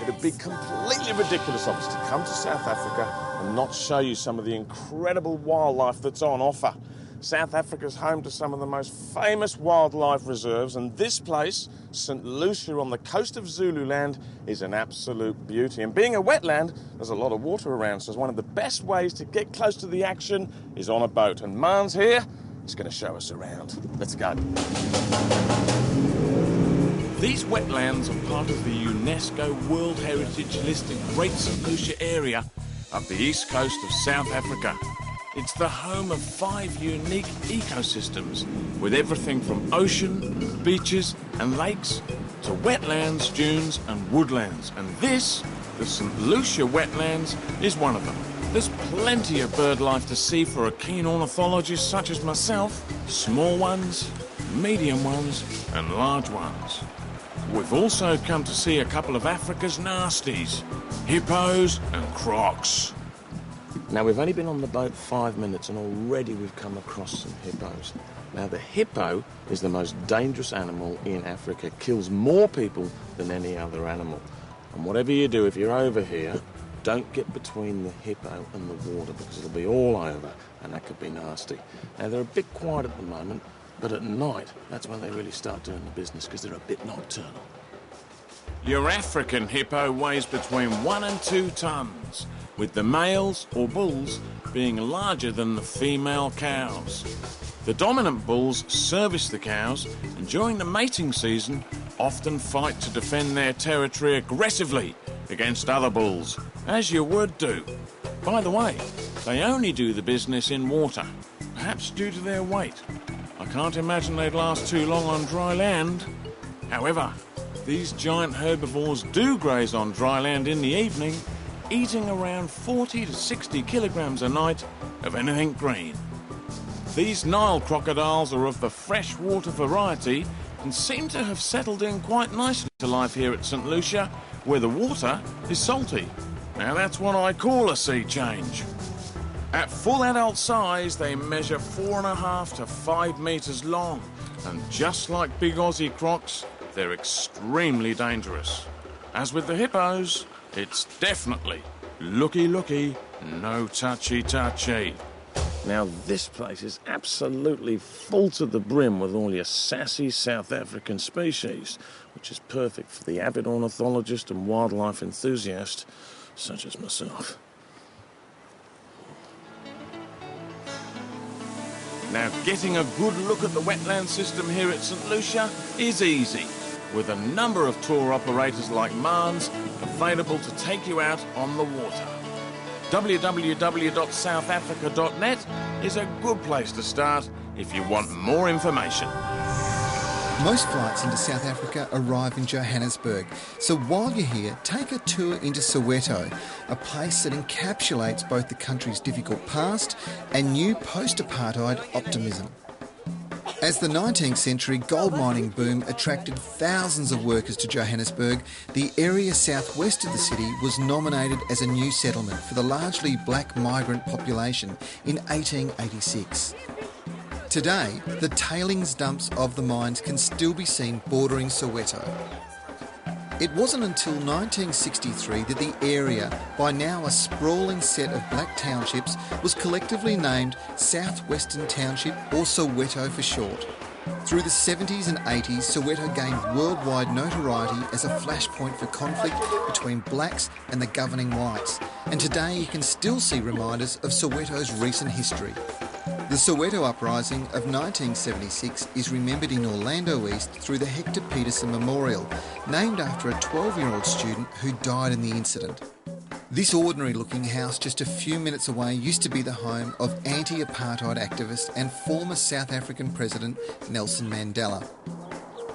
It'd be completely ridiculous of us to come to South Africa and not show you some of the incredible wildlife that's on offer. South Africa's home to some of the most famous wildlife reserves, and this place, St Lucia on the coast of Zululand, is an absolute beauty. And being a wetland, there's a lot of water around, so one of the best ways to get close to the action is on a boat. And Marn's here, he's going to show us around. Let's go. These wetlands are part of the UNESCO World Heritage listed Great St Lucia area up the east coast of South Africa. It's the home of 5 unique ecosystems with everything from ocean, beaches and lakes to wetlands, dunes and woodlands. And this, the St Lucia Wetlands, is one of them. There's plenty of bird life to see for a keen ornithologist such as myself. Small ones, medium ones and large ones. We've also come to see a couple of Africa's nasties, hippos and crocs. Now, we've only been on the boat 5 minutes and already we've come across some hippos. Now, the hippo is the most dangerous animal in Africa, kills more people than any other animal. And whatever you do, if you're over here, don't get between the hippo and the water because it'll be all over and that could be nasty. Now, they're a bit quiet at the moment, but at night, that's when they really start doing the business because they're a bit nocturnal. Your African hippo weighs between 1 and 2 tons, with the males, or bulls, being larger than the female cows. The dominant bulls service the cows, and during the mating season, often fight to defend their territory aggressively against other bulls, as you would do. By the way, they only do the business in water, perhaps due to their weight. I can't imagine they'd last too long on dry land. However, these giant herbivores do graze on dry land in the evening, eating around 40 to 60 kilograms a night of anything green. These Nile crocodiles are of the freshwater variety and seem to have settled in quite nicely to life here at St Lucia, where the water is salty. Now that's what I call a sea change. At full adult size, they measure 4.5 to 5 metres long, and just like big Aussie crocs, they're extremely dangerous. As with the hippos, it's definitely looky-looky, no touchy-touchy. Now, this place is absolutely full to the brim with all your sassy South African species, which is perfect for the avid ornithologist and wildlife enthusiast such as myself. Now, getting a good look at the wetland system here at St Lucia is easy, with a number of tour operators like Marn's available to take you out on the water. www.southafrica.net is a good place to start if you want more information. Most flights into South Africa arrive in Johannesburg, so while you're here, take a tour into Soweto, a place that encapsulates both the country's difficult past and new post-apartheid optimism. As the 19th century gold mining boom attracted thousands of workers to Johannesburg, the area southwest of the city was nominated as a new settlement for the largely black migrant population in 1886. Today, the tailings dumps of the mines can still be seen bordering Soweto. It wasn't until 1963 that the area, by now a sprawling set of black townships, was collectively named South Western Township, or Soweto for short. Through the 70s and 80s, Soweto gained worldwide notoriety as a flashpoint for conflict between blacks and the governing whites, and today you can still see reminders of Soweto's recent history. The Soweto Uprising of 1976 is remembered in Orlando East through the Hector Peterson Memorial, named after a 12-year-old student who died in the incident. This ordinary-looking house just a few minutes away used to be the home of anti-apartheid activist and former South African President Nelson Mandela.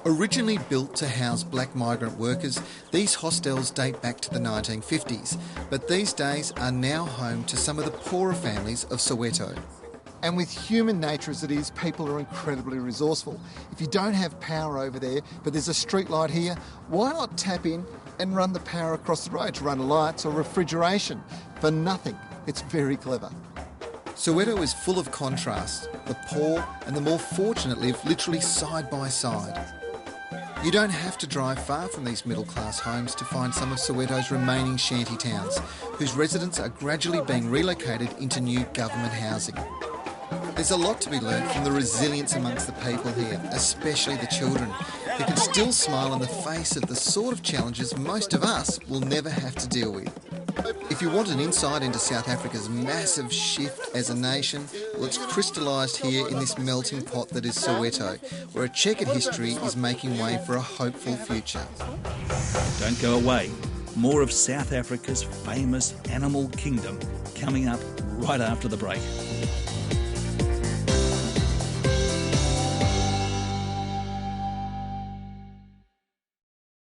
Originally built to house black migrant workers, these hostels date back to the 1950s, but these days are now home to some of the poorer families of Soweto. And with human nature as it is, people are incredibly resourceful. If you don't have power over there, but there's a street light here, why not tap in and run the power across the road to run lights or refrigeration for nothing? It's very clever. Soweto is full of contrasts. The poor and the more fortunate live literally side by side. You don't have to drive far from these middle-class homes to find some of Soweto's remaining shanty towns, whose residents are gradually being relocated into new government housing. There's a lot to be learned from the resilience amongst the people here, especially the children, who can still smile in the face of the sort of challenges most of us will never have to deal with. If you want an insight into South Africa's massive shift as a nation, well, it's crystallised here in this melting pot that is Soweto, where a checkered history is making way for a hopeful future. Don't go away. More of South Africa's famous animal kingdom coming up right after the break.